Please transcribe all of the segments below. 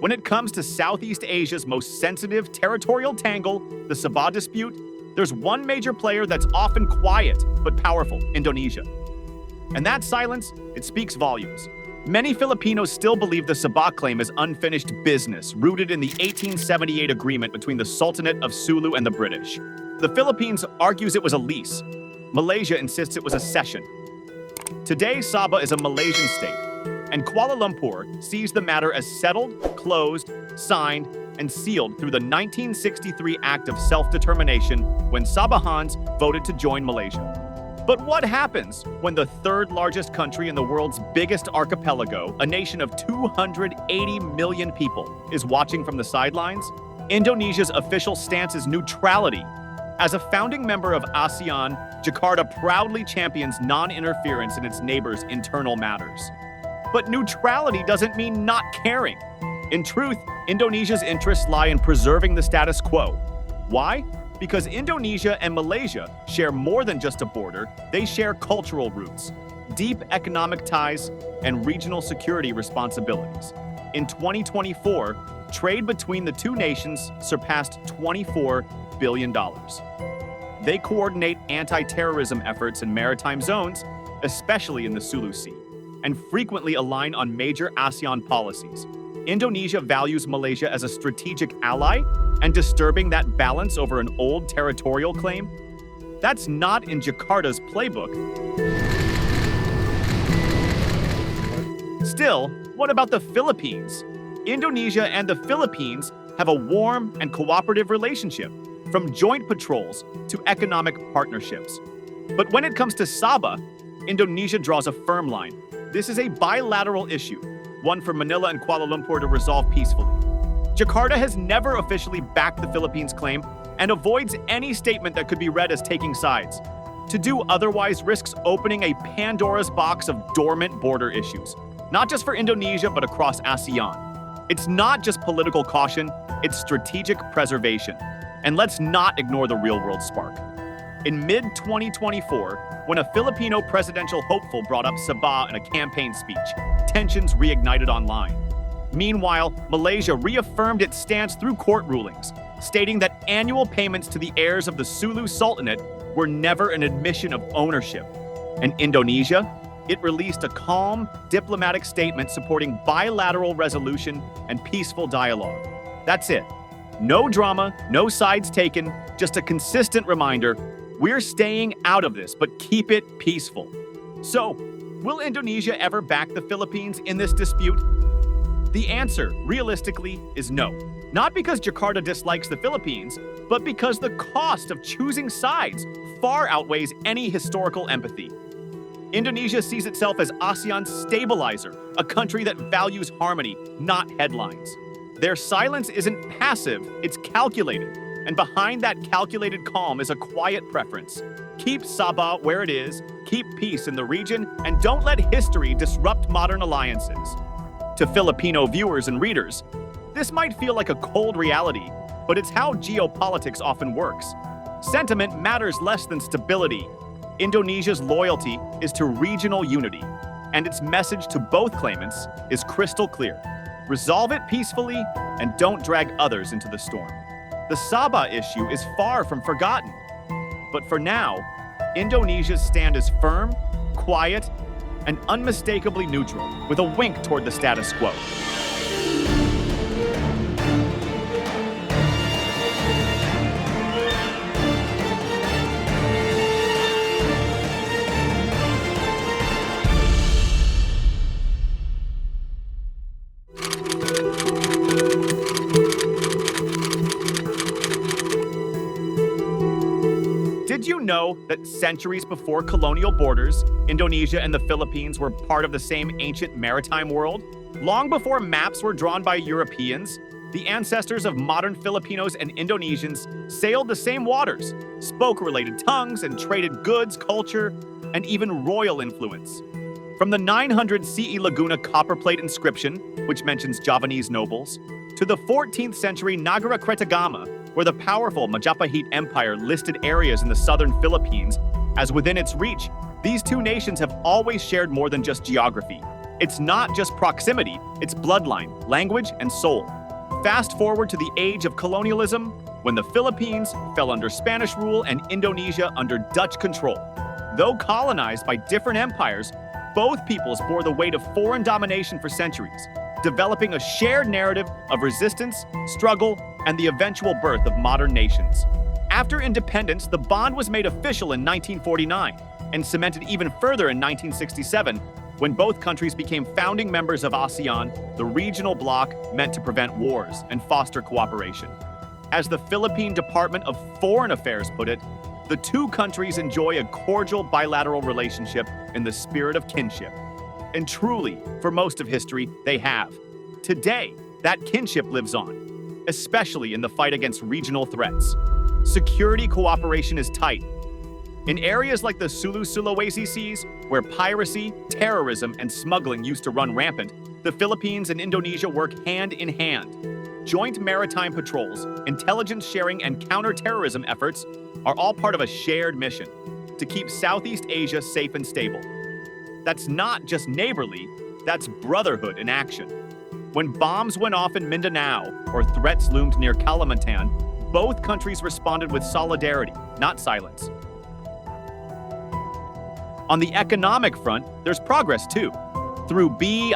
When it comes to Southeast Asia's most sensitive territorial tangle, the Sabah dispute, there's one major player that's often quiet but powerful: Indonesia. And that silence, it speaks volumes. Many Filipinos still believe the Sabah claim is unfinished business, rooted in the 1878 agreement between the Sultanate of Sulu and the British. The Philippines argues it was a lease. Malaysia insists it was a cession. Today, Sabah is a Malaysian state, and Kuala Lumpur sees the matter as settled, closed, signed, and sealed through the 1963 Act of Self-Determination when Sabahans voted to join Malaysia. But what happens when the third largest country in the world's biggest archipelago, a nation of 280 million people, is watching from the sidelines? Indonesia's official stance is neutrality. As a founding member of ASEAN, Jakarta proudly champions non-interference in its neighbors' internal matters. But neutrality doesn't mean not caring. In truth, Indonesia's interests lie in preserving the status quo. Why? Because Indonesia and Malaysia share more than just a border, they share cultural roots, deep economic ties, and regional security responsibilities. In 2024, trade between the two nations surpassed $24 billion. They coordinate anti-terrorism efforts in maritime zones, especially in the Sulu Sea, and frequently align on major ASEAN policies. Indonesia values Malaysia as a strategic ally, and disturbing that balance over an old territorial claim? That's not in Jakarta's playbook. Still, what about the Philippines? Indonesia and the Philippines have a warm and cooperative relationship, from joint patrols to economic partnerships. But when it comes to Sabah, Indonesia draws a firm line. This is a bilateral issue, one for Manila and Kuala Lumpur to resolve peacefully. Jakarta has never officially backed the Philippines' claim and avoids any statement that could be read as taking sides. To do otherwise risks opening a Pandora's box of dormant border issues, not just for Indonesia, but across ASEAN. It's not just political caution, it's strategic preservation. And let's not ignore the real-world spark. In mid-2024, when a Filipino presidential hopeful brought up Sabah in a campaign speech, tensions reignited online. Meanwhile, Malaysia reaffirmed its stance through court rulings, stating that annual payments to the heirs of the Sulu Sultanate were never an admission of ownership. And Indonesia? It released a calm, diplomatic statement supporting bilateral resolution and peaceful dialogue. That's it. No drama, no sides taken, just a consistent reminder: we're staying out of this, but keep it peaceful. So, will Indonesia ever back the Philippines in this dispute? The answer, realistically, is no. Not because Jakarta dislikes the Philippines, but because the cost of choosing sides far outweighs any historical empathy. Indonesia sees itself as ASEAN's stabilizer, a country that values harmony, not headlines. Their silence isn't passive, it's calculated. And behind that calculated calm is a quiet preference. Keep Sabah where it is, keep peace in the region, and don't let history disrupt modern alliances. To Filipino viewers and readers, this might feel like a cold reality, but it's how geopolitics often works. Sentiment matters less than stability. Indonesia's loyalty is to regional unity, and its message to both claimants is crystal clear. Resolve it peacefully, and don't drag others into the storm. The Sabah issue is far from forgotten. But for now, Indonesia's stand is firm, quiet, and unmistakably neutral, with a wink toward the status quo. Did you know that centuries before colonial borders, Indonesia and the Philippines were part of the same ancient maritime world? Long before maps were drawn by Europeans, the ancestors of modern Filipinos and Indonesians sailed the same waters, spoke related tongues, and traded goods, culture, and even royal influence. From the 900 CE Laguna copperplate inscription, which mentions Javanese nobles, to the 14th century Nagara Kertagama, where the powerful Majapahit Empire listed areas in the southern Philippines as within its reach, these two nations have always shared more than just geography. It's not just proximity, it's bloodline, language, and soul. Fast forward to the age of colonialism, when the Philippines fell under Spanish rule and Indonesia under Dutch control. Though colonized by different empires, both peoples bore the weight of foreign domination for centuries, developing a shared narrative of resistance, struggle, and the eventual birth of modern nations. After independence, the bond was made official in 1949 and cemented even further in 1967, when both countries became founding members of ASEAN, the regional bloc meant to prevent wars and foster cooperation. As the Philippine Department of Foreign Affairs put it, the two countries enjoy a cordial bilateral relationship in the spirit of kinship. And truly, for most of history, they have. Today, that kinship lives on, especially in the fight against regional threats. Security cooperation is tight. In areas like the Sulu-Sulawesi Seas, where piracy, terrorism, and smuggling used to run rampant, the Philippines and Indonesia work hand in hand. Joint maritime patrols, intelligence sharing, and counter-terrorism efforts are all part of a shared mission to keep Southeast Asia safe and stable. That's not just neighborly, that's brotherhood in action. When bombs went off in Mindanao or threats loomed near Kalimantan, both countries responded with solidarity, not silence. On the economic front, there's progress too. Through BIMPEAGA,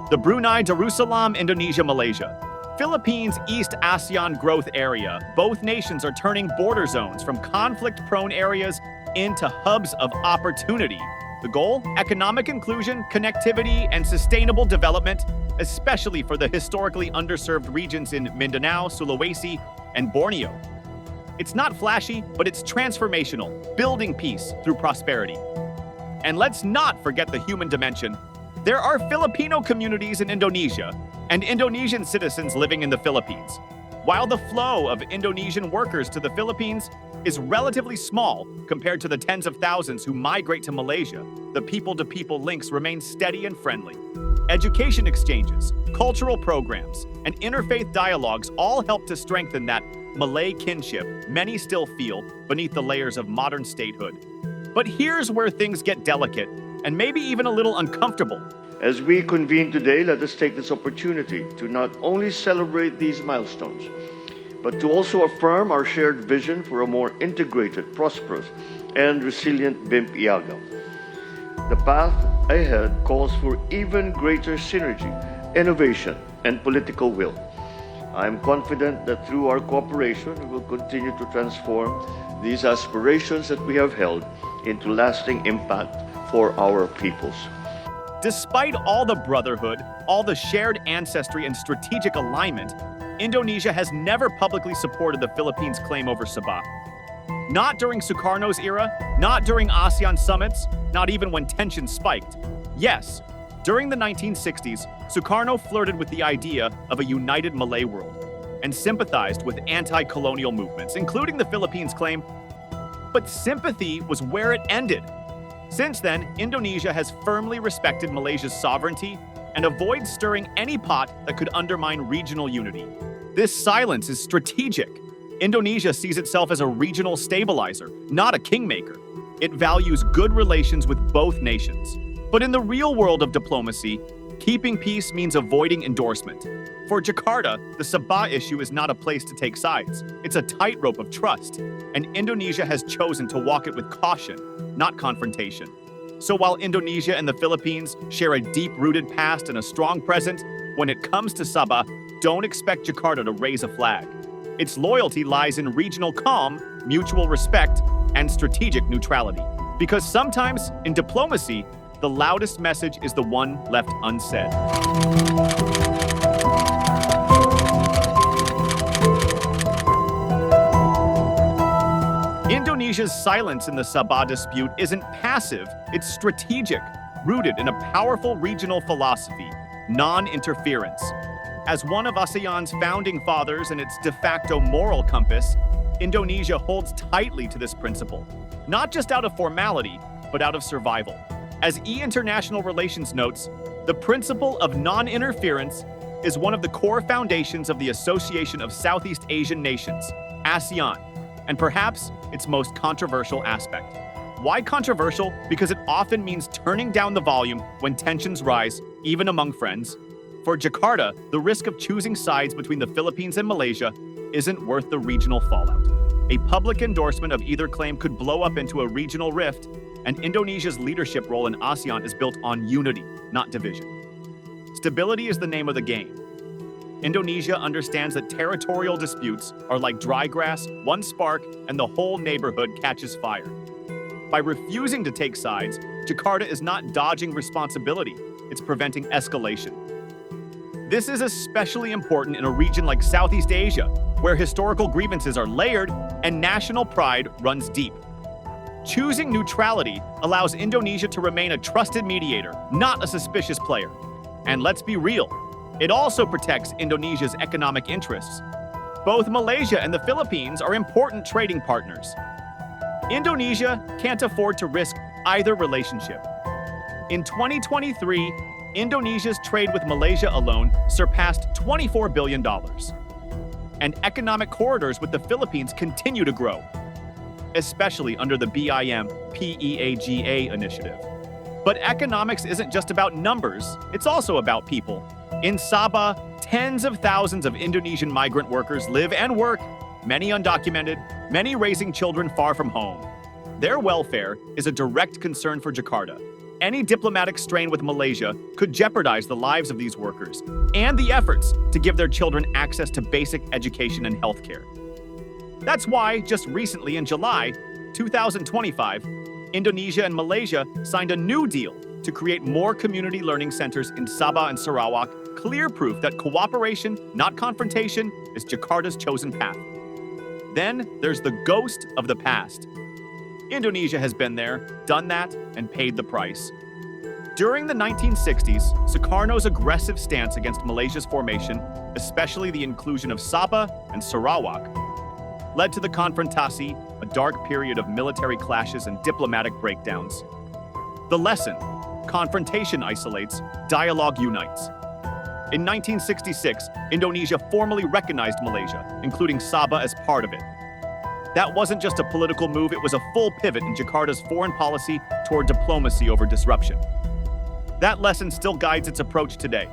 the Brunei Darussalam Indonesia Malaysia, Philippines East ASEAN Growth Area, both nations are turning border zones from conflict-prone areas into hubs of opportunity. The goal? Economic inclusion, connectivity, and sustainable development, especially for the historically underserved regions in Mindanao, Sulawesi, and Borneo. It's not flashy, but it's transformational, building peace through prosperity. And let's not forget the human dimension. There are Filipino communities in Indonesia and Indonesian citizens living in the Philippines. While the flow of Indonesian workers to the Philippines is relatively small compared to the tens of thousands who migrate to Malaysia, the people-to-people links remain steady and friendly. Education exchanges, cultural programs, and interfaith dialogues all help to strengthen that Malay kinship many still feel beneath the layers of modern statehood. But here's where things get delicate and maybe even a little uncomfortable. As we convene today, let us take this opportunity to not only celebrate these milestones, but to also affirm our shared vision for a more integrated, prosperous, and resilient BIMP-IAGA. The path ahead calls for even greater synergy, innovation, and political will. I am confident that through our cooperation, we will continue to transform these aspirations that we have held into lasting impact for our peoples. Despite all the brotherhood, all the shared ancestry and strategic alignment, Indonesia has never publicly supported the Philippines' claim over Sabah. Not during Sukarno's era, not during ASEAN summits, not even when tensions spiked. Yes, during the 1960s, Sukarno flirted with the idea of a united Malay world and sympathized with anti-colonial movements, including the Philippines' claim. But sympathy was where it ended. Since then, Indonesia has firmly respected Malaysia's sovereignty and avoids stirring any pot that could undermine regional unity. This silence is strategic. Indonesia sees itself as a regional stabilizer, not a kingmaker. It values good relations with both nations. But in the real world of diplomacy, keeping peace means avoiding endorsement. For Jakarta, the Sabah issue is not a place to take sides. It's a tightrope of trust, and Indonesia has chosen to walk it with caution, not confrontation. So while Indonesia and the Philippines share a deep-rooted past and a strong present, when it comes to Sabah, don't expect Jakarta to raise a flag. Its loyalty lies in regional calm, mutual respect, and strategic neutrality. Because sometimes, in diplomacy, the loudest message is the one left unsaid. Indonesia's silence in the Sabah dispute isn't passive, it's strategic, rooted in a powerful regional philosophy, non-interference. As one of ASEAN's founding fathers and its de facto moral compass, Indonesia holds tightly to this principle, not just out of formality, but out of survival. As International Relations notes, the principle of non-interference is one of the core foundations of the Association of Southeast Asian Nations, ASEAN, and perhaps its most controversial aspect. Why controversial? Because it often means turning down the volume when tensions rise, even among friends. For Jakarta, the risk of choosing sides between the Philippines and Malaysia isn't worth the regional fallout. A public endorsement of either claim could blow up into a regional rift, and Indonesia's leadership role in ASEAN is built on unity, not division. Stability is the name of the game. Indonesia understands that territorial disputes are like dry grass, one spark, and the whole neighborhood catches fire. By refusing to take sides, Jakarta is not dodging responsibility, it's preventing escalation. This is especially important in a region like Southeast Asia, where historical grievances are layered and national pride runs deep. Choosing neutrality allows Indonesia to remain a trusted mediator, not a suspicious player. And let's be real, it also protects Indonesia's economic interests. Both Malaysia and the Philippines are important trading partners. Indonesia can't afford to risk either relationship. In 2023, Indonesia's trade with Malaysia alone surpassed $24 billion. And economic corridors with the Philippines continue to grow, especially under the BIM-PEAGA initiative. But economics isn't just about numbers, it's also about people. In Sabah, tens of thousands of Indonesian migrant workers live and work, many undocumented, many raising children far from home. Their welfare is a direct concern for Jakarta. Any diplomatic strain with Malaysia could jeopardize the lives of these workers and the efforts to give their children access to basic education and healthcare. That's why, just recently in July 2025, Indonesia and Malaysia signed a new deal to create more community learning centers in Sabah and Sarawak, clear proof that cooperation, not confrontation, is Jakarta's chosen path. Then there's the ghost of the past. Indonesia has been there, done that, and paid the price. During the 1960s, Sukarno's aggressive stance against Malaysia's formation, especially the inclusion of Sabah and Sarawak, led to the Konfrontasi, a dark period of military clashes and diplomatic breakdowns. The lesson: confrontation isolates, dialogue unites. In 1966, Indonesia formally recognized Malaysia, including Sabah as part of it. That wasn't just a political move, it was a full pivot in Jakarta's foreign policy toward diplomacy over disruption. That lesson still guides its approach today.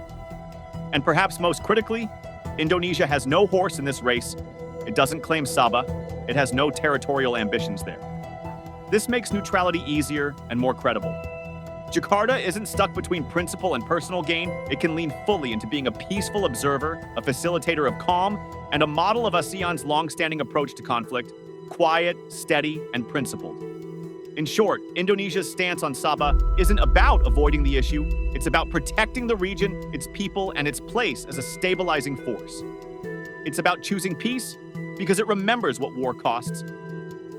And perhaps most critically, Indonesia has no horse in this race. It doesn't claim Sabah. It has no territorial ambitions there. This makes neutrality easier and more credible. Jakarta isn't stuck between principle and personal gain. It can lean fully into being a peaceful observer, a facilitator of calm, and a model of ASEAN's long-standing approach to conflict: quiet, steady, and principled. In short, Indonesia's stance on Sabah isn't about avoiding the issue. It's about protecting the region, its people, and its place as a stabilizing force. It's about choosing peace because it remembers what war costs.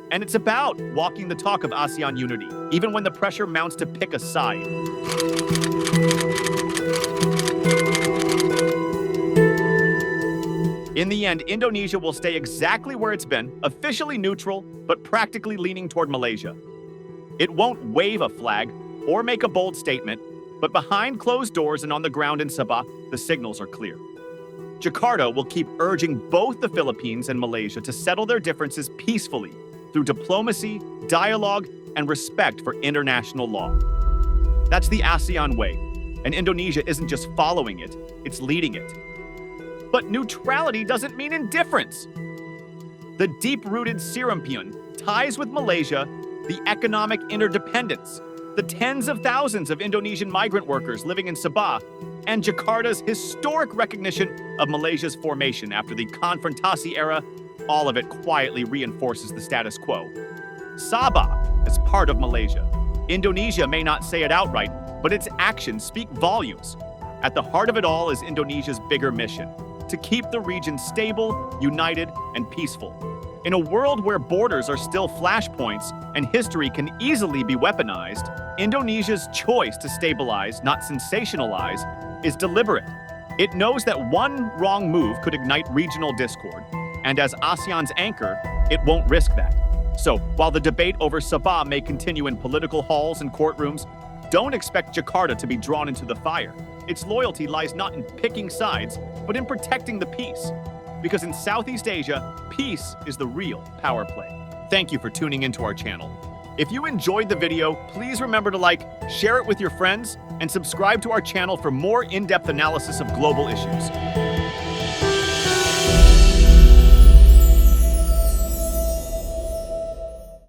And it's about walking the talk of ASEAN unity, even when the pressure mounts to pick a side. In the end, Indonesia will stay exactly where it's been, officially neutral, but practically leaning toward Malaysia. It won't wave a flag or make a bold statement, but behind closed doors and on the ground in Sabah, the signals are clear. Jakarta will keep urging both the Philippines and Malaysia to settle their differences peacefully through diplomacy, dialogue, and respect for international law. That's the ASEAN way, and Indonesia isn't just following it, it's leading it. But neutrality doesn't mean indifference. The deep-rooted Sirampian ties with Malaysia, the economic interdependence, the tens of thousands of Indonesian migrant workers living in Sabah, and Jakarta's historic recognition of Malaysia's formation after the Konfrontasi era, all of it quietly reinforces the status quo. Sabah is part of Malaysia. Indonesia may not say it outright, but its actions speak volumes. At the heart of it all is Indonesia's bigger mission: to keep the region stable, united, and peaceful. In a world where borders are still flashpoints and history can easily be weaponized, Indonesia's choice to stabilize, not sensationalize, is deliberate. It knows that one wrong move could ignite regional discord, and as ASEAN's anchor, it won't risk that. So, while the debate over Sabah may continue in political halls and courtrooms, don't expect Jakarta to be drawn into the fire. Its loyalty lies not in picking sides, but in protecting the peace. Because in Southeast Asia, peace is the real power play. Thank you for tuning into our channel. If you enjoyed the video, please remember to like, share it with your friends, and subscribe to our channel for more in-depth analysis of global issues.